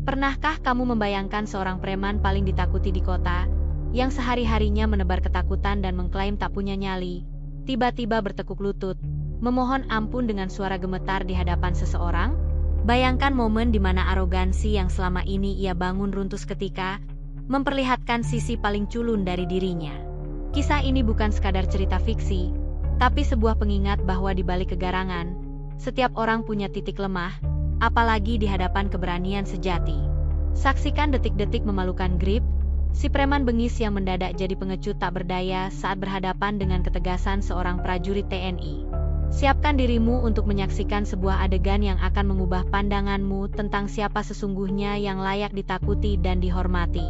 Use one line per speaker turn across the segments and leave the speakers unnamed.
Pernahkah kamu membayangkan seorang preman paling ditakuti di kota, yang sehari-harinya menebar ketakutan dan mengklaim tak punya nyali, tiba-tiba bertekuk lutut, memohon ampun dengan suara gemetar di hadapan seseorang? Bayangkan momen di mana arogansi yang selama ini ia bangun runtuh seketika, memperlihatkan sisi paling culun dari dirinya. Kisah ini bukan sekadar cerita fiksi, tapi sebuah pengingat bahwa di balik kegarangan, setiap orang punya titik lemah, apalagi di hadapan keberanian sejati. Saksikan detik-detik memalukan Grip, si preman bengis yang mendadak jadi pengecut tak berdaya saat berhadapan dengan ketegasan seorang prajurit TNI. Siapkan dirimu untuk menyaksikan sebuah adegan yang akan mengubah pandanganmu tentang siapa sesungguhnya yang layak ditakuti dan dihormati.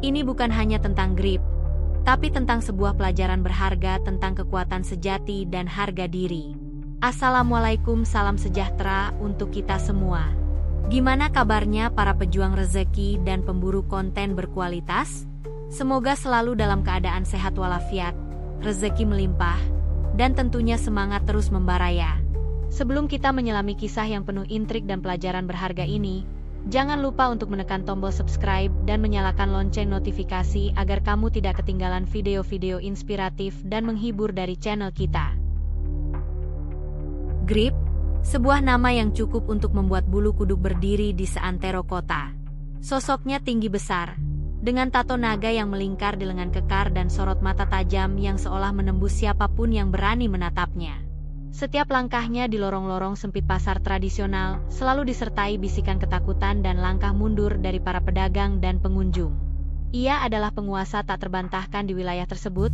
Ini bukan hanya tentang Grip, tapi tentang sebuah pelajaran berharga tentang kekuatan sejati dan harga diri. Assalamualaikum, salam sejahtera untuk kita semua. Gimana kabarnya para pejuang rezeki dan pemburu konten berkualitas? Semoga selalu dalam keadaan sehat walafiat, rezeki melimpah, dan tentunya semangat terus membaraya. Sebelum kita menyelami kisah yang penuh intrik dan pelajaran berharga ini, jangan lupa untuk menekan tombol subscribe dan menyalakan lonceng notifikasi agar kamu tidak ketinggalan video-video inspiratif dan menghibur dari channel kita. Grip, sebuah nama yang cukup untuk membuat bulu kuduk berdiri di seantero kota. Sosoknya tinggi besar, dengan tato naga yang melingkar di lengan kekar dan sorot mata tajam yang seolah menembus siapapun yang berani menatapnya. Setiap langkahnya di lorong-lorong sempit pasar tradisional selalu disertai bisikan ketakutan dan langkah mundur dari para pedagang dan pengunjung. Ia adalah penguasa tak terbantahkan di wilayah tersebut,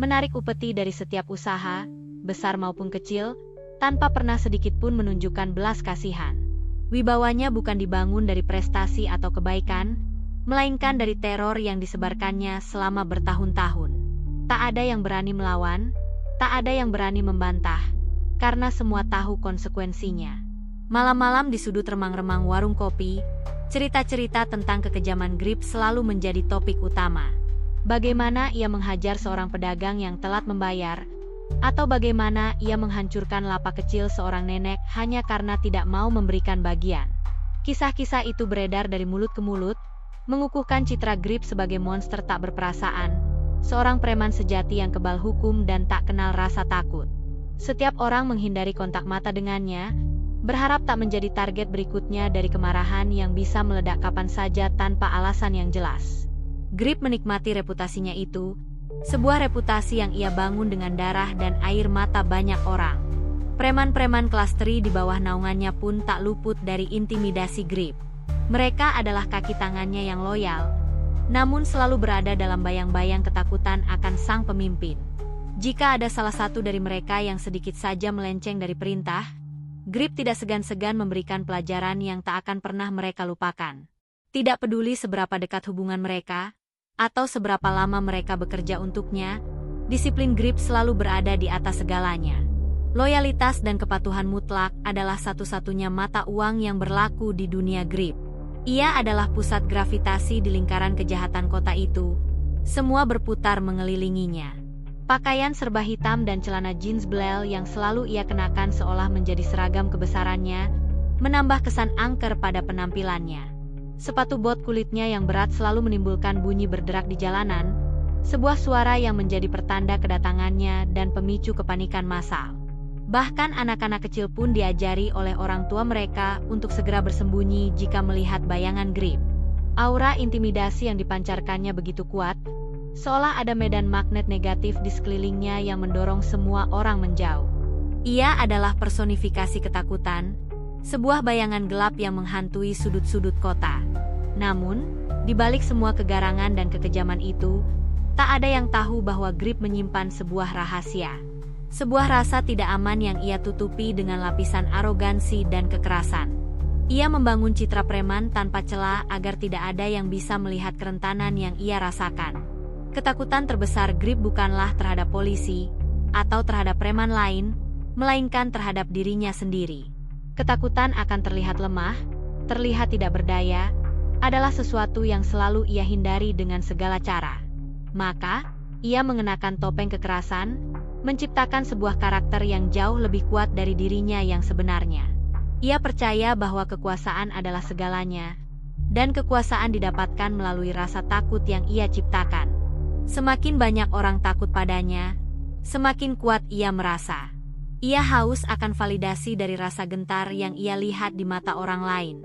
menarik upeti dari setiap usaha, besar maupun kecil, tanpa pernah sedikit pun menunjukkan belas kasihan. Wibawanya bukan dibangun dari prestasi atau kebaikan, melainkan dari teror yang disebarkannya selama bertahun-tahun. Tak ada yang berani melawan, tak ada yang berani membantah, karena semua tahu konsekuensinya. Malam-malam di sudut remang-remang warung kopi, cerita-cerita tentang kekejaman Grip selalu menjadi topik utama. Bagaimana ia menghajar seorang pedagang yang telat membayar, atau bagaimana ia menghancurkan lapak kecil seorang nenek hanya karena tidak mau memberikan bagian. Kisah-kisah itu beredar dari mulut ke mulut, mengukuhkan citra Grip sebagai monster tak berperasaan, seorang preman sejati yang kebal hukum dan tak kenal rasa takut. Setiap orang menghindari kontak mata dengannya, berharap tak menjadi target berikutnya dari kemarahan yang bisa meledak kapan saja tanpa alasan yang jelas. Grip menikmati reputasinya itu, sebuah reputasi yang ia bangun dengan darah dan air mata banyak orang. Preman-preman kelas teri di bawah naungannya pun tak luput dari intimidasi Grip. Mereka adalah kaki tangannya yang loyal, namun selalu berada dalam bayang-bayang ketakutan akan sang pemimpin. Jika ada salah satu dari mereka yang sedikit saja melenceng dari perintah, Grip tidak segan-segan memberikan pelajaran yang tak akan pernah mereka lupakan. Tidak peduli seberapa dekat hubungan mereka, atau seberapa lama mereka bekerja untuknya, disiplin Grip selalu berada di atas segalanya. Loyalitas dan kepatuhan mutlak adalah satu-satunya mata uang yang berlaku di dunia Grip. Ia adalah pusat gravitasi di lingkaran kejahatan kota itu. Semua berputar mengelilinginya. Pakaian serba hitam dan celana jeans belel yang selalu ia kenakan seolah menjadi seragam kebesarannya, menambah kesan angker pada penampilannya. Sepatu bot kulitnya yang berat selalu menimbulkan bunyi berderak di jalanan, sebuah suara yang menjadi pertanda kedatangannya dan pemicu kepanikan massal. Bahkan anak-anak kecil pun diajari oleh orang tua mereka untuk segera bersembunyi jika melihat bayangan Grip. Aura intimidasi yang dipancarkannya begitu kuat, seolah ada medan magnet negatif di sekelilingnya yang mendorong semua orang menjauh. Ia adalah personifikasi ketakutan, sebuah bayangan gelap yang menghantui sudut-sudut kota. Namun, di balik semua kegarangan dan kekejaman itu, tak ada yang tahu bahwa Grip menyimpan sebuah rahasia. Sebuah rasa tidak aman yang ia tutupi dengan lapisan arogansi dan kekerasan. Ia membangun citra preman tanpa celah agar tidak ada yang bisa melihat kerentanan yang ia rasakan. Ketakutan terbesar Grip bukanlah terhadap polisi, atau terhadap preman lain, melainkan terhadap dirinya sendiri. Ketakutan akan terlihat lemah, terlihat tidak berdaya, adalah sesuatu yang selalu ia hindari dengan segala cara. Maka, ia mengenakan topeng kekerasan, menciptakan sebuah karakter yang jauh lebih kuat dari dirinya yang sebenarnya. Ia percaya bahwa kekuasaan adalah segalanya, dan kekuasaan didapatkan melalui rasa takut yang ia ciptakan. Semakin banyak orang takut padanya, semakin kuat ia merasa. Ia haus akan validasi dari rasa gentar yang ia lihat di mata orang lain.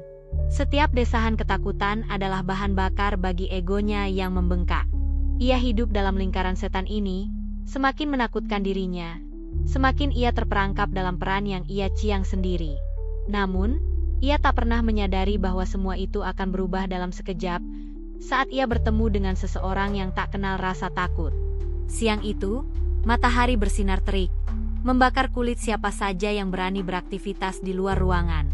Setiap desahan ketakutan adalah bahan bakar bagi egonya yang membengkak. Ia hidup dalam lingkaran setan ini, semakin menakutkan dirinya, semakin ia terperangkap dalam peran yang ia ciang sendiri. Namun, ia tak pernah menyadari bahwa semua itu akan berubah dalam sekejap, saat ia bertemu dengan seseorang yang tak kenal rasa takut. Siang itu, matahari bersinar terik, membakar kulit siapa saja yang berani beraktivitas di luar ruangan.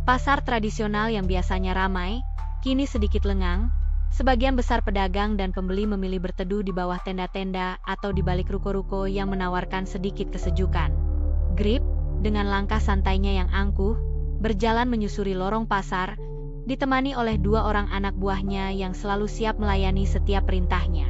Pasar tradisional yang biasanya ramai, kini sedikit lengang. Sebagian besar pedagang dan pembeli memilih berteduh di bawah tenda-tenda atau di balik ruko-ruko yang menawarkan sedikit kesejukan. Grip, dengan langkah santainya yang angkuh, berjalan menyusuri lorong pasar, ditemani oleh 2 orang anak buahnya yang selalu siap melayani setiap perintahnya.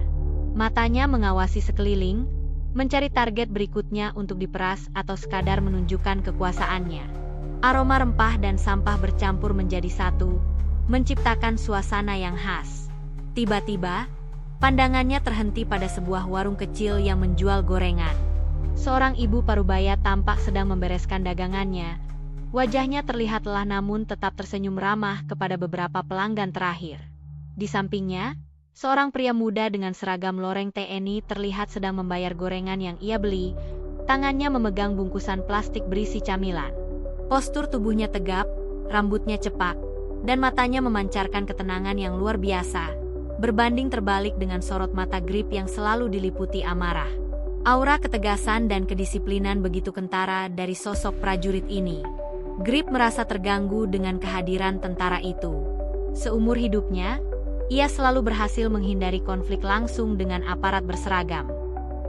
Matanya mengawasi sekeliling, mencari target berikutnya untuk diperas atau sekadar menunjukkan kekuasaannya. Aroma rempah dan sampah bercampur menjadi satu, menciptakan suasana yang khas. Tiba-tiba, pandangannya terhenti pada sebuah warung kecil yang menjual gorengan. Seorang ibu parubaya tampak sedang membereskan dagangannya. Wajahnya terlihat lelah namun tetap tersenyum ramah kepada beberapa pelanggan terakhir. Di sampingnya, seorang pria muda dengan seragam loreng TNI terlihat sedang membayar gorengan yang ia beli, tangannya memegang bungkusan plastik berisi camilan. Postur tubuhnya tegap, rambutnya cepak, dan matanya memancarkan ketenangan yang luar biasa, berbanding terbalik dengan sorot mata Grip yang selalu diliputi amarah. Aura ketegasan dan kedisiplinan begitu kentara dari sosok prajurit ini. Grip merasa terganggu dengan kehadiran tentara itu. Seumur hidupnya, ia selalu berhasil menghindari konflik langsung dengan aparat berseragam.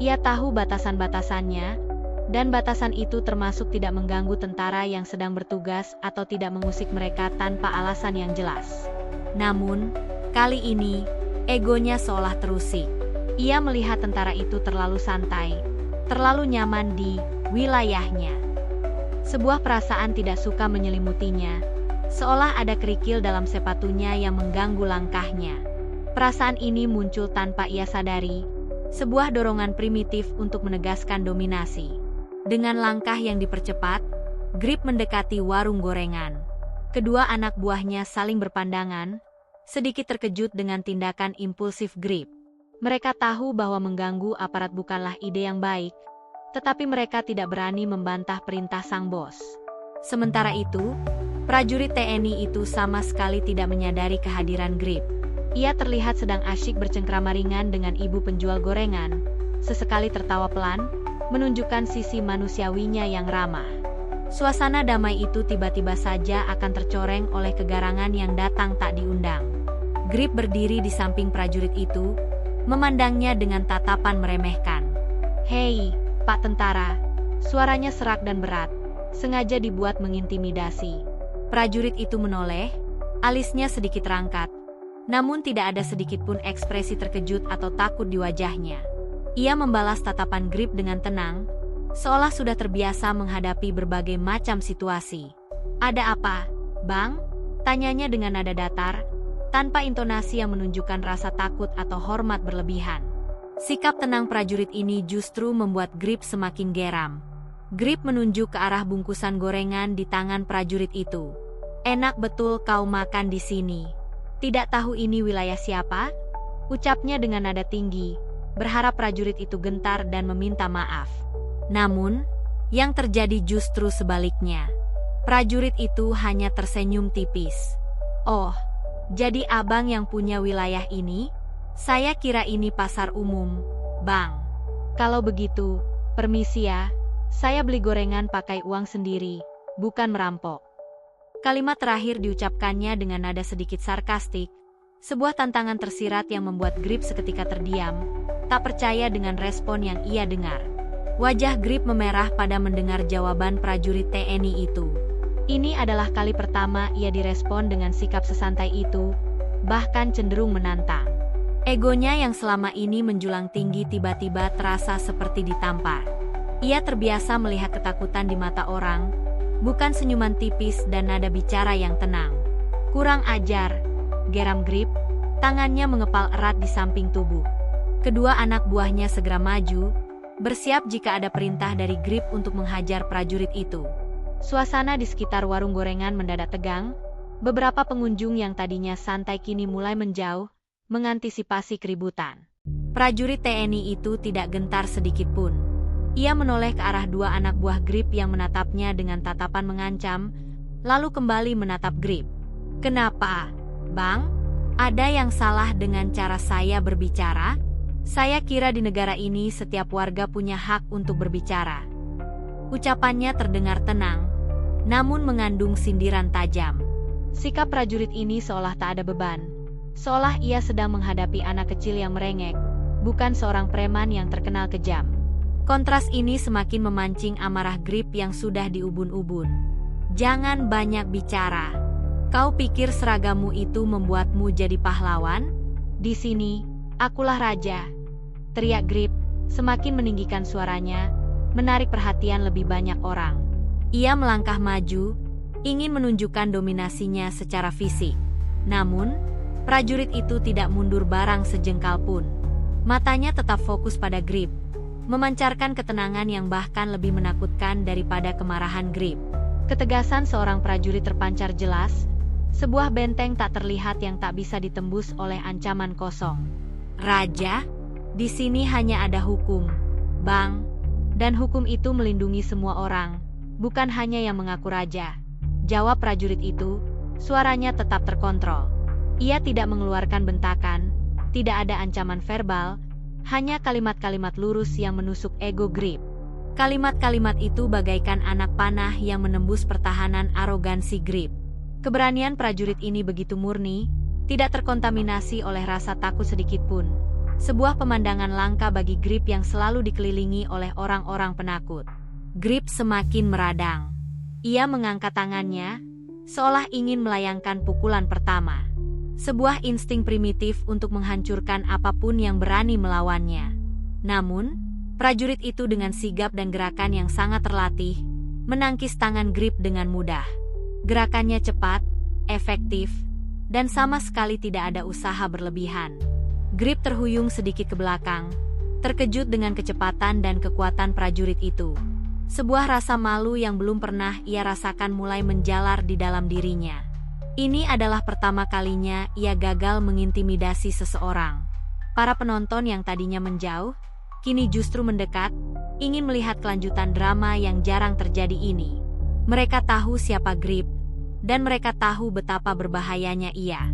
Ia tahu batasan-batasannya, dan batasan itu termasuk tidak mengganggu tentara yang sedang bertugas atau tidak mengusik mereka tanpa alasan yang jelas. Namun, kali ini, egonya seolah terusik. Ia melihat tentara itu terlalu santai, terlalu nyaman di wilayahnya. Sebuah perasaan tidak suka menyelimutinya, seolah ada kerikil dalam sepatunya yang mengganggu langkahnya. Perasaan ini muncul tanpa ia sadari, sebuah dorongan primitif untuk menegaskan dominasi. Dengan langkah yang dipercepat, Grip mendekati warung gorengan. Kedua anak buahnya saling berpandangan, sedikit terkejut dengan tindakan impulsif Grip. Mereka tahu bahwa mengganggu aparat bukanlah ide yang baik, tetapi mereka tidak berani membantah perintah sang bos. Sementara itu, prajurit TNI itu sama sekali tidak menyadari kehadiran Grip. Ia terlihat sedang asyik bercengkrama ringan dengan ibu penjual gorengan, sesekali tertawa pelan, menunjukkan sisi manusiawinya yang ramah. Suasana damai itu tiba-tiba saja akan tercoreng oleh kegarangan yang datang tak diundang. Grip berdiri di samping prajurit itu, memandangnya dengan tatapan meremehkan. "Hei, Pak Tentara," suaranya serak dan berat, sengaja dibuat mengintimidasi. Prajurit itu menoleh, alisnya sedikit rangkat, namun tidak ada sedikit pun ekspresi terkejut atau takut di wajahnya. Ia membalas tatapan Grip dengan tenang, seolah sudah terbiasa menghadapi berbagai macam situasi. "Ada apa, Bang?" tanyanya dengan nada datar, tanpa intonasi yang menunjukkan rasa takut atau hormat berlebihan. Sikap tenang prajurit ini justru membuat Grip semakin geram. Grip menunjuk ke arah bungkusan gorengan di tangan prajurit itu. "Enak betul kau makan di sini. Tidak tahu ini wilayah siapa?" ucapnya dengan nada tinggi, berharap prajurit itu gentar dan meminta maaf. Namun, yang terjadi justru sebaliknya. Prajurit itu hanya tersenyum tipis. "Oh, jadi abang yang punya wilayah ini? Saya kira ini pasar umum, Bang. Kalau begitu, permisi ya, saya beli gorengan pakai uang sendiri, bukan merampok." Kalimat terakhir diucapkannya dengan nada sedikit sarkastik, sebuah tantangan tersirat yang membuat Grip seketika terdiam, tak percaya dengan respon yang ia dengar. Wajah Grip memerah pada mendengar jawaban prajurit TNI itu. Ini adalah kali pertama ia direspon dengan sikap sesantai itu, bahkan cenderung menantang. Egonya yang selama ini menjulang tinggi tiba-tiba terasa seperti ditampar. Ia terbiasa melihat ketakutan di mata orang, bukan senyuman tipis dan nada bicara yang tenang. "Kurang ajar, geram Grip, tangannya mengepal erat di samping tubuh. Kedua anak buahnya segera maju, bersiap jika ada perintah dari Grip untuk menghajar prajurit itu. Suasana di sekitar warung gorengan mendadak tegang. Beberapa pengunjung yang tadinya santai kini mulai menjauh, mengantisipasi keributan. Prajurit TNI itu tidak gentar sedikit pun. Ia menoleh ke arah dua anak buah Grip yang menatapnya dengan tatapan mengancam, lalu kembali menatap Grip. "Kenapa, Bang? Ada yang salah dengan cara saya berbicara? Saya kira di negara ini setiap warga punya hak untuk berbicara." Ucapannya terdengar tenang, namun mengandung sindiran tajam. Sikap prajurit ini seolah tak ada beban, seolah ia sedang menghadapi anak kecil yang merengek, bukan seorang preman yang terkenal kejam. Kontras ini semakin memancing amarah Grip yang sudah diubun-ubun. "Jangan banyak bicara. Kau pikir seragammu itu membuatmu jadi pahlawan? Di sini, akulah raja," teriak Grip, semakin meninggikan suaranya, menarik perhatian lebih banyak orang. Ia melangkah maju, ingin menunjukkan dominasinya secara fisik. Namun, prajurit itu tidak mundur barang sejengkal pun. Matanya tetap fokus pada Grip, memancarkan ketenangan yang bahkan lebih menakutkan daripada kemarahan Grip. Ketegasan seorang prajurit terpancar jelas, sebuah benteng tak terlihat yang tak bisa ditembus oleh ancaman kosong. "Raja, di sini hanya ada hukum, Bang, dan hukum itu melindungi semua orang, bukan hanya yang mengaku raja," jawab prajurit itu, suaranya tetap terkontrol. Ia tidak mengeluarkan bentakan, tidak ada ancaman verbal, hanya kalimat-kalimat lurus yang menusuk ego Grip. Kalimat-kalimat itu bagaikan anak panah yang menembus pertahanan arogansi Grip. Keberanian prajurit ini begitu murni, tidak terkontaminasi oleh rasa takut sedikit pun. Sebuah pemandangan langka bagi Grip yang selalu dikelilingi oleh orang-orang penakut. Grip semakin meradang. Ia mengangkat tangannya, seolah ingin melayangkan pukulan pertama. Sebuah insting primitif untuk menghancurkan apapun yang berani melawannya. Namun, prajurit itu dengan sigap dan gerakan yang sangat terlatih, menangkis tangan Grip dengan mudah. Gerakannya cepat, efektif, dan sama sekali tidak ada usaha berlebihan. Grip terhuyung sedikit ke belakang, terkejut dengan kecepatan dan kekuatan prajurit itu. Sebuah rasa malu yang belum pernah ia rasakan mulai menjalar di dalam dirinya. Ini adalah pertama kalinya ia gagal mengintimidasi seseorang. Para penonton yang tadinya menjauh, kini justru mendekat, ingin melihat kelanjutan drama yang jarang terjadi ini. Mereka tahu siapa Grip, dan mereka tahu betapa berbahayanya ia.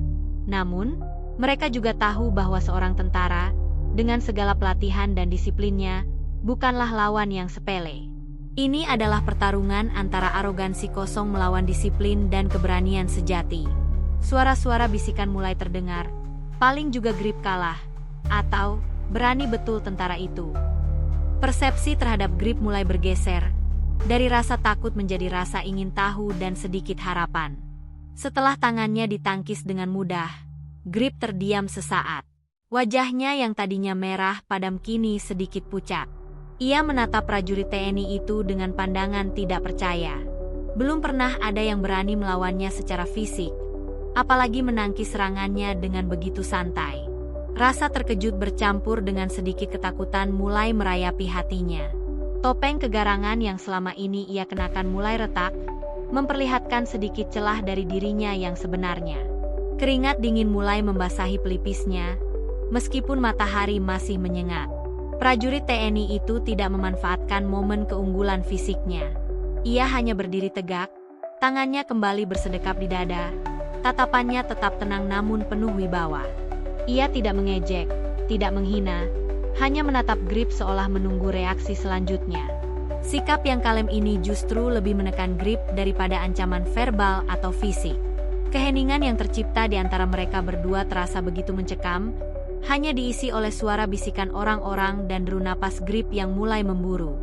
Namun, mereka juga tahu bahwa seorang tentara, dengan segala pelatihan dan disiplinnya, bukanlah lawan yang sepele. Ini adalah pertarungan antara arogansi kosong melawan disiplin dan keberanian sejati. Suara-suara bisikan mulai terdengar, paling juga Grip kalah, atau berani betul tentara itu. Persepsi terhadap Grip mulai bergeser, dari rasa takut menjadi rasa ingin tahu dan sedikit harapan. Setelah tangannya ditangkis dengan mudah, Grip terdiam sesaat. Wajahnya yang tadinya merah padam kini sedikit pucat. Ia menatap prajurit TNI itu dengan pandangan tidak percaya. Belum pernah ada yang berani melawannya secara fisik, apalagi menangkis serangannya dengan begitu santai. Rasa terkejut bercampur dengan sedikit ketakutan mulai merayapi hatinya. Topeng kegarangan yang selama ini ia kenakan mulai retak, memperlihatkan sedikit celah dari dirinya yang sebenarnya. Keringat dingin mulai membasahi pelipisnya, meskipun matahari masih menyengat. Prajurit TNI itu tidak memanfaatkan momen keunggulan fisiknya. Ia hanya berdiri tegak, tangannya kembali bersedekap di dada, tatapannya tetap tenang namun penuh wibawa. Ia tidak mengejek, tidak menghina, hanya menatap Grip seolah menunggu reaksi selanjutnya. Sikap yang kalem ini justru lebih menekan Grip daripada ancaman verbal atau fisik. Keheningan yang tercipta di antara mereka berdua terasa begitu mencekam, hanya diisi oleh suara bisikan orang-orang dan deru napas Grip yang mulai memburu.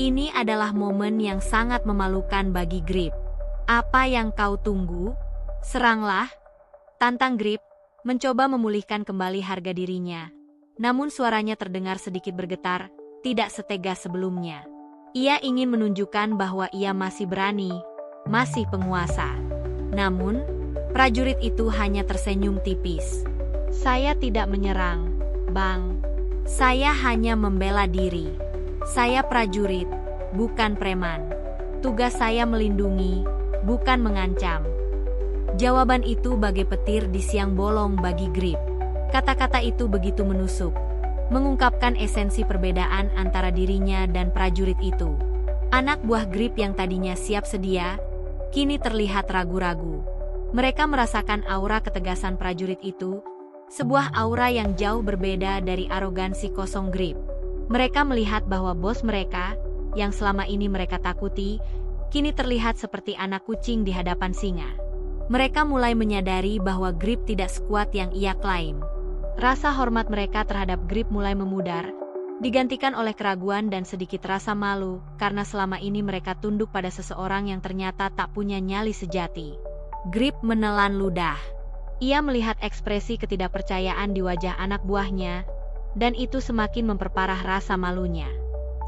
Ini adalah momen yang sangat memalukan bagi Grip. "Apa yang kau tunggu? Seranglah!" tantang Grip, mencoba memulihkan kembali harga dirinya. Namun suaranya terdengar sedikit bergetar, tidak setegas sebelumnya. Ia ingin menunjukkan bahwa ia masih berani, masih penguasa. Namun, Prajurit itu hanya tersenyum tipis. Saya tidak menyerang, Bang. Saya hanya membela diri. Saya prajurit, bukan preman. Tugas saya melindungi, bukan mengancam. Jawaban itu bagai petir di siang bolong bagi Grip. Kata-kata itu begitu menusuk, mengungkapkan esensi perbedaan antara dirinya dan prajurit itu. Anak buah Grip yang tadinya siap sedia, kini terlihat ragu-ragu. Mereka merasakan aura ketegasan prajurit itu, sebuah aura yang jauh berbeda dari arogansi kosong Grip. Mereka melihat bahwa bos mereka, yang selama ini mereka takuti, kini terlihat seperti anak kucing di hadapan singa. Mereka mulai menyadari bahwa Grip tidak sekuat yang ia klaim. Rasa hormat mereka terhadap Grip mulai memudar, digantikan oleh keraguan dan sedikit rasa malu, karena selama ini mereka tunduk pada seseorang yang ternyata tak punya nyali sejati. Grip menelan ludah. Ia melihat ekspresi ketidakpercayaan di wajah anak buahnya, dan itu semakin memperparah rasa malunya.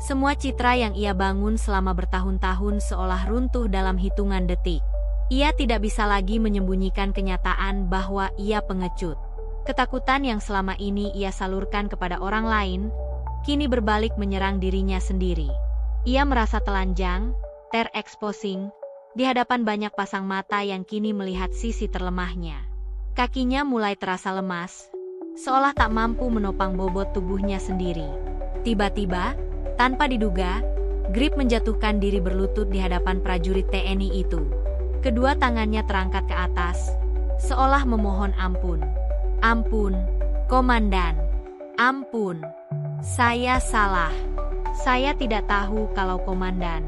Semua citra yang ia bangun selama bertahun-tahun seolah runtuh dalam hitungan detik. Ia tidak bisa lagi menyembunyikan kenyataan bahwa ia pengecut. Ketakutan yang selama ini ia salurkan kepada orang lain, kini berbalik menyerang dirinya sendiri. Ia merasa telanjang, tereksposing, di hadapan banyak pasang mata yang kini melihat sisi terlemahnya. Kakinya mulai terasa lemas, seolah tak mampu menopang bobot tubuhnya sendiri. Tiba-tiba, tanpa diduga, Grip menjatuhkan diri berlutut di hadapan prajurit TNI itu. Kedua tangannya terangkat ke atas, seolah memohon ampun. Ampun, Komandan. Ampun. Saya salah. Saya tidak tahu kalau Komandan.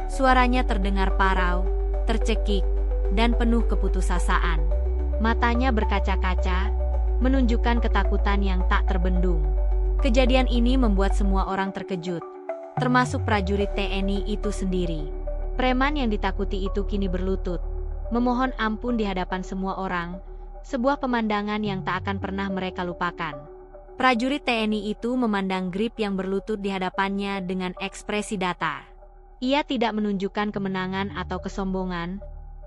Suaranya terdengar parau, tercekik, dan penuh keputusasaan. Matanya berkaca-kaca, menunjukkan ketakutan yang tak terbendung. Kejadian ini membuat semua orang terkejut, termasuk prajurit TNI itu sendiri. Preman yang ditakuti itu kini berlutut, memohon ampun di hadapan semua orang, sebuah pemandangan yang tak akan pernah mereka lupakan. Prajurit TNI itu memandang Grip yang berlutut di hadapannya dengan ekspresi datar. Ia tidak menunjukkan kemenangan atau kesombongan,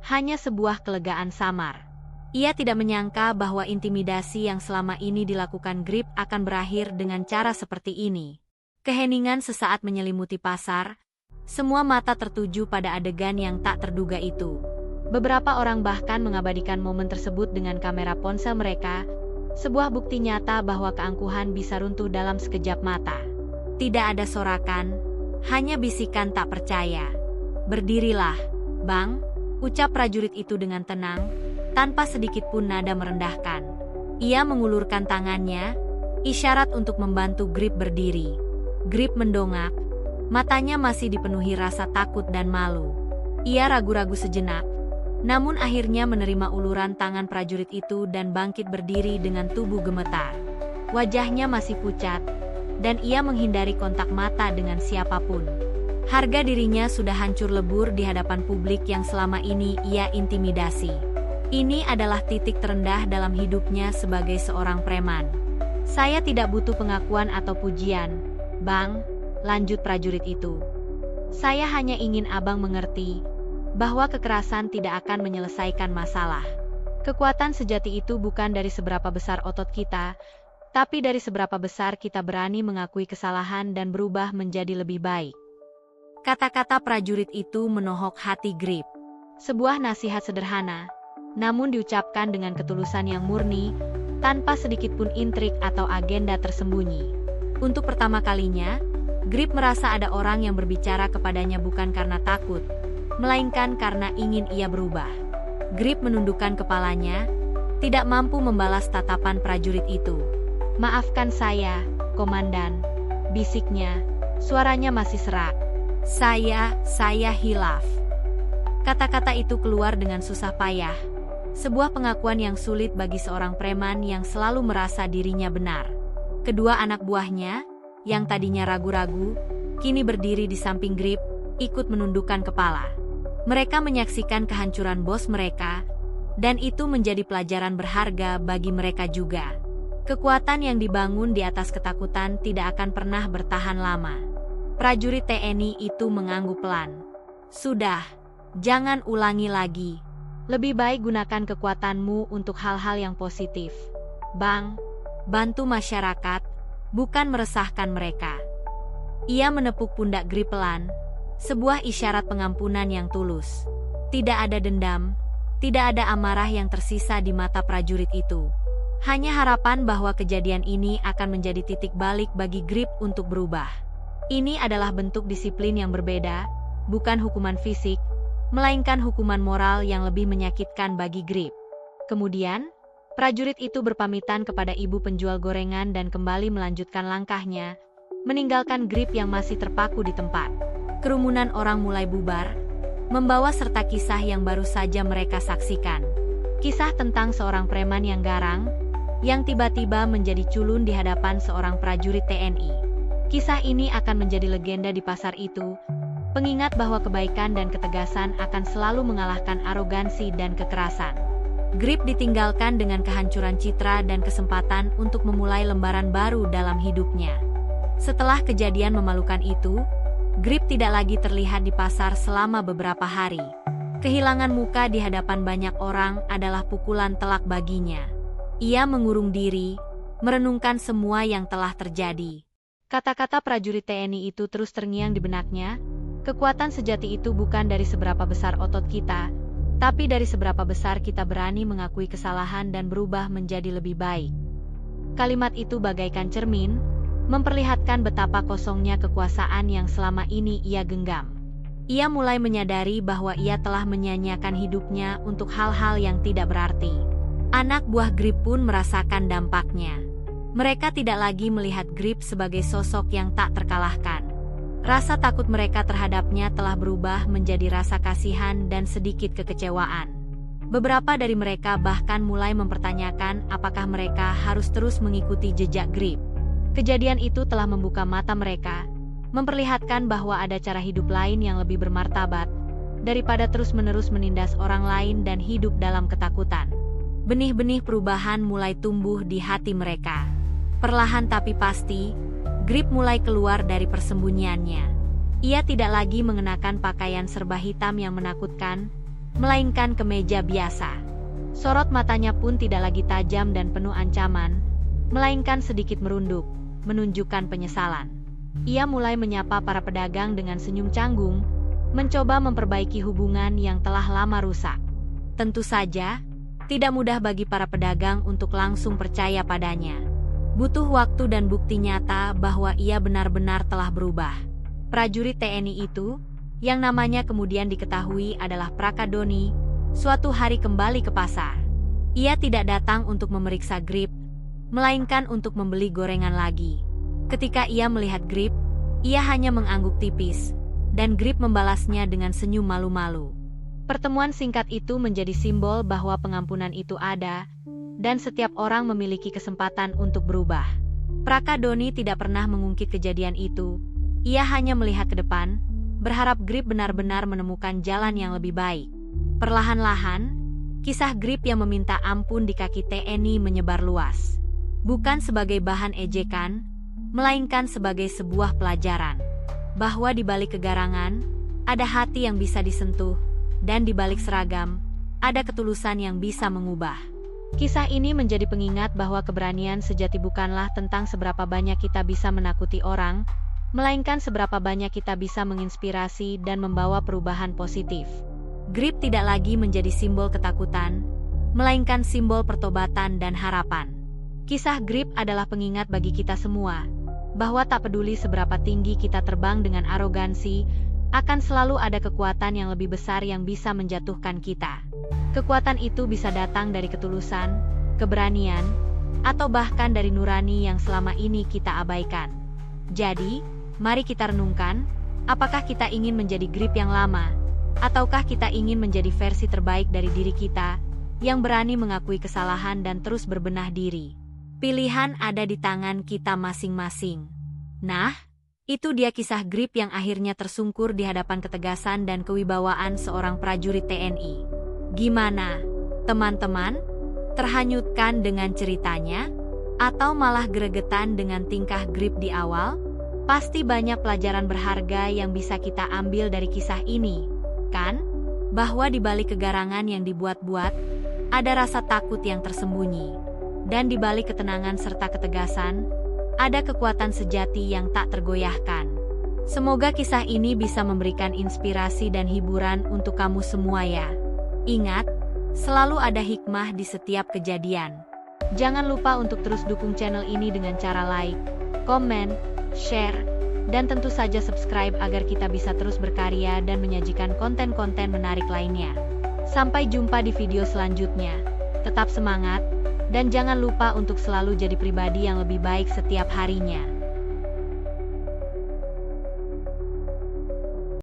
hanya sebuah kelegaan samar. Ia tidak menyangka bahwa intimidasi yang selama ini dilakukan Grip akan berakhir dengan cara seperti ini. Keheningan sesaat menyelimuti pasar, semua mata tertuju pada adegan yang tak terduga itu. Beberapa orang bahkan mengabadikan momen tersebut dengan kamera ponsel mereka, sebuah bukti nyata bahwa keangkuhan bisa runtuh dalam sekejap mata. Tidak ada sorakan, hanya bisikan tak percaya. Berdirilah, Bang, ucap prajurit itu dengan tenang, tanpa sedikit pun nada merendahkan. Ia mengulurkan tangannya, isyarat untuk membantu Grip berdiri. Grip mendongak, matanya masih dipenuhi rasa takut dan malu. Ia ragu-ragu sejenak, namun akhirnya menerima uluran tangan prajurit itu dan bangkit berdiri dengan tubuh gemetar. Wajahnya masih pucat, dan ia menghindari kontak mata dengan siapapun. Harga dirinya sudah hancur lebur di hadapan publik yang selama ini ia intimidasi. Ini adalah titik terendah dalam hidupnya sebagai seorang preman. Saya tidak butuh pengakuan atau pujian, Bang, lanjut prajurit itu. Saya hanya ingin Abang mengerti bahwa kekerasan tidak akan menyelesaikan masalah. Kekuatan sejati itu bukan dari seberapa besar otot kita, tapi dari seberapa besar kita berani mengakui kesalahan dan berubah menjadi lebih baik. Kata-kata prajurit itu menohok hati Grip. Sebuah nasihat sederhana, namun diucapkan dengan ketulusan yang murni, tanpa sedikit pun intrik atau agenda tersembunyi. Untuk pertama kalinya, Grip merasa ada orang yang berbicara kepadanya bukan karena takut, melainkan karena ingin ia berubah. Grip menundukkan kepalanya, tidak mampu membalas tatapan prajurit itu. Maafkan saya, Komandan, bisiknya, suaranya masih serak. Saya hilaf. Kata-kata itu keluar dengan susah payah, sebuah pengakuan yang sulit bagi seorang preman yang selalu merasa dirinya benar. Kedua anak buahnya, yang tadinya ragu-ragu, kini berdiri di samping Grip, ikut menundukkan kepala. Mereka menyaksikan kehancuran bos mereka, dan itu menjadi pelajaran berharga bagi mereka juga. Kekuatan yang dibangun di atas ketakutan tidak akan pernah bertahan lama. Prajurit TNI itu mengangguk pelan. Sudah, jangan ulangi lagi. Lebih baik gunakan kekuatanmu untuk hal-hal yang positif. Bang, bantu masyarakat, bukan meresahkan mereka. Ia menepuk pundak Grip pelan, sebuah isyarat pengampunan yang tulus. Tidak ada dendam, tidak ada amarah yang tersisa di mata prajurit itu. Hanya harapan bahwa kejadian ini akan menjadi titik balik bagi Grip untuk berubah. Ini adalah bentuk disiplin yang berbeda, bukan hukuman fisik, melainkan hukuman moral yang lebih menyakitkan bagi Grip. Kemudian, prajurit itu berpamitan kepada ibu penjual gorengan dan kembali melanjutkan langkahnya, meninggalkan Grip yang masih terpaku di tempat. Kerumunan orang mulai bubar, membawa serta kisah yang baru saja mereka saksikan. Kisah tentang seorang preman yang garang, yang tiba-tiba menjadi culun di hadapan seorang prajurit TNI. Kisah ini akan menjadi legenda di pasar itu, pengingat bahwa kebaikan dan ketegasan akan selalu mengalahkan arogansi dan kekerasan. Grip ditinggalkan dengan kehancuran citra dan kesempatan untuk memulai lembaran baru dalam hidupnya. Setelah kejadian memalukan itu, Grip tidak lagi terlihat di pasar selama beberapa hari. Kehilangan muka di hadapan banyak orang adalah pukulan telak baginya. Ia mengurung diri, merenungkan semua yang telah terjadi. Kata-kata prajurit TNI itu terus terngiang di benaknya. Kekuatan sejati itu bukan dari seberapa besar otot kita, tapi dari seberapa besar kita berani mengakui kesalahan dan berubah menjadi lebih baik. Kalimat itu bagaikan cermin, memperlihatkan betapa kosongnya kekuasaan yang selama ini ia genggam. Ia mulai menyadari bahwa ia telah menyia-nyiakan hidupnya untuk hal-hal yang tidak berarti. Anak buah Grip pun merasakan dampaknya. Mereka tidak lagi melihat Grip sebagai sosok yang tak terkalahkan. Rasa takut mereka terhadapnya telah berubah menjadi rasa kasihan dan sedikit kekecewaan. Beberapa dari mereka bahkan mulai mempertanyakan apakah mereka harus terus mengikuti jejak Grip. Kejadian itu telah membuka mata mereka, memperlihatkan bahwa ada cara hidup lain yang lebih bermartabat, daripada terus-menerus menindas orang lain dan hidup dalam ketakutan. Benih-benih perubahan mulai tumbuh di hati mereka. Perlahan tapi pasti, Grip mulai keluar dari persembunyiannya. Ia tidak lagi mengenakan pakaian serba hitam yang menakutkan, melainkan kemeja biasa. Sorot matanya pun tidak lagi tajam dan penuh ancaman, melainkan sedikit merunduk, menunjukkan penyesalan. Ia mulai menyapa para pedagang dengan senyum canggung, mencoba memperbaiki hubungan yang telah lama rusak. Tentu saja, tidak mudah bagi para pedagang untuk langsung percaya padanya. Butuh waktu dan bukti nyata bahwa ia benar-benar telah berubah. Prajurit TNI itu, yang namanya kemudian diketahui adalah Prakadoni, suatu hari kembali ke pasar. Ia tidak datang untuk memeriksa Grip, melainkan untuk membeli gorengan lagi. Ketika ia melihat Grip, ia hanya mengangguk tipis, dan Grip membalasnya dengan senyum malu-malu. Pertemuan singkat itu menjadi simbol bahwa pengampunan itu ada, dan setiap orang memiliki kesempatan untuk berubah. Prakadoni tidak pernah mengungkit kejadian itu. Ia hanya melihat ke depan, berharap Grip benar-benar menemukan jalan yang lebih baik. Perlahan-lahan, kisah Grip yang meminta ampun di kaki TNI menyebar luas. Bukan sebagai bahan ejekan, melainkan sebagai sebuah pelajaran. Bahwa di balik kegarangan, ada hati yang bisa disentuh, dan di balik seragam, ada ketulusan yang bisa mengubah. Kisah ini menjadi pengingat bahwa keberanian sejati bukanlah tentang seberapa banyak kita bisa menakuti orang, melainkan seberapa banyak kita bisa menginspirasi dan membawa perubahan positif. Grip tidak lagi menjadi simbol ketakutan, melainkan simbol pertobatan dan harapan. Kisah Grip adalah pengingat bagi kita semua, bahwa tak peduli seberapa tinggi kita terbang dengan arogansi, akan selalu ada kekuatan yang lebih besar yang bisa menjatuhkan kita. Kekuatan itu bisa datang dari ketulusan, keberanian, atau bahkan dari nurani yang selama ini kita abaikan. Jadi, mari kita renungkan, apakah kita ingin menjadi Grip yang lama, ataukah kita ingin menjadi versi terbaik dari diri kita, yang berani mengakui kesalahan dan terus berbenah diri. Pilihan ada di tangan kita masing-masing. Nah, itu dia kisah Grip yang akhirnya tersungkur di hadapan ketegasan dan kewibawaan seorang prajurit TNI. Gimana, teman-teman? Terhanyutkan dengan ceritanya? Atau malah gregetan dengan tingkah Grip di awal? Pasti banyak pelajaran berharga yang bisa kita ambil dari kisah ini, kan? bahwa di balik kegarangan yang dibuat-buat, ada rasa takut yang tersembunyi. Dan di balik ketenangan serta ketegasan, ada kekuatan sejati yang tak tergoyahkan. Semoga kisah ini bisa memberikan inspirasi dan hiburan untuk kamu semua ya. Ingat, selalu ada hikmah di setiap kejadian. Jangan lupa untuk terus dukung channel ini dengan cara like, komen, share, dan tentu saja subscribe agar kita bisa terus berkarya dan menyajikan konten-konten menarik lainnya. Sampai jumpa di video selanjutnya. Tetap semangat, dan jangan lupa untuk selalu jadi pribadi yang lebih baik setiap harinya.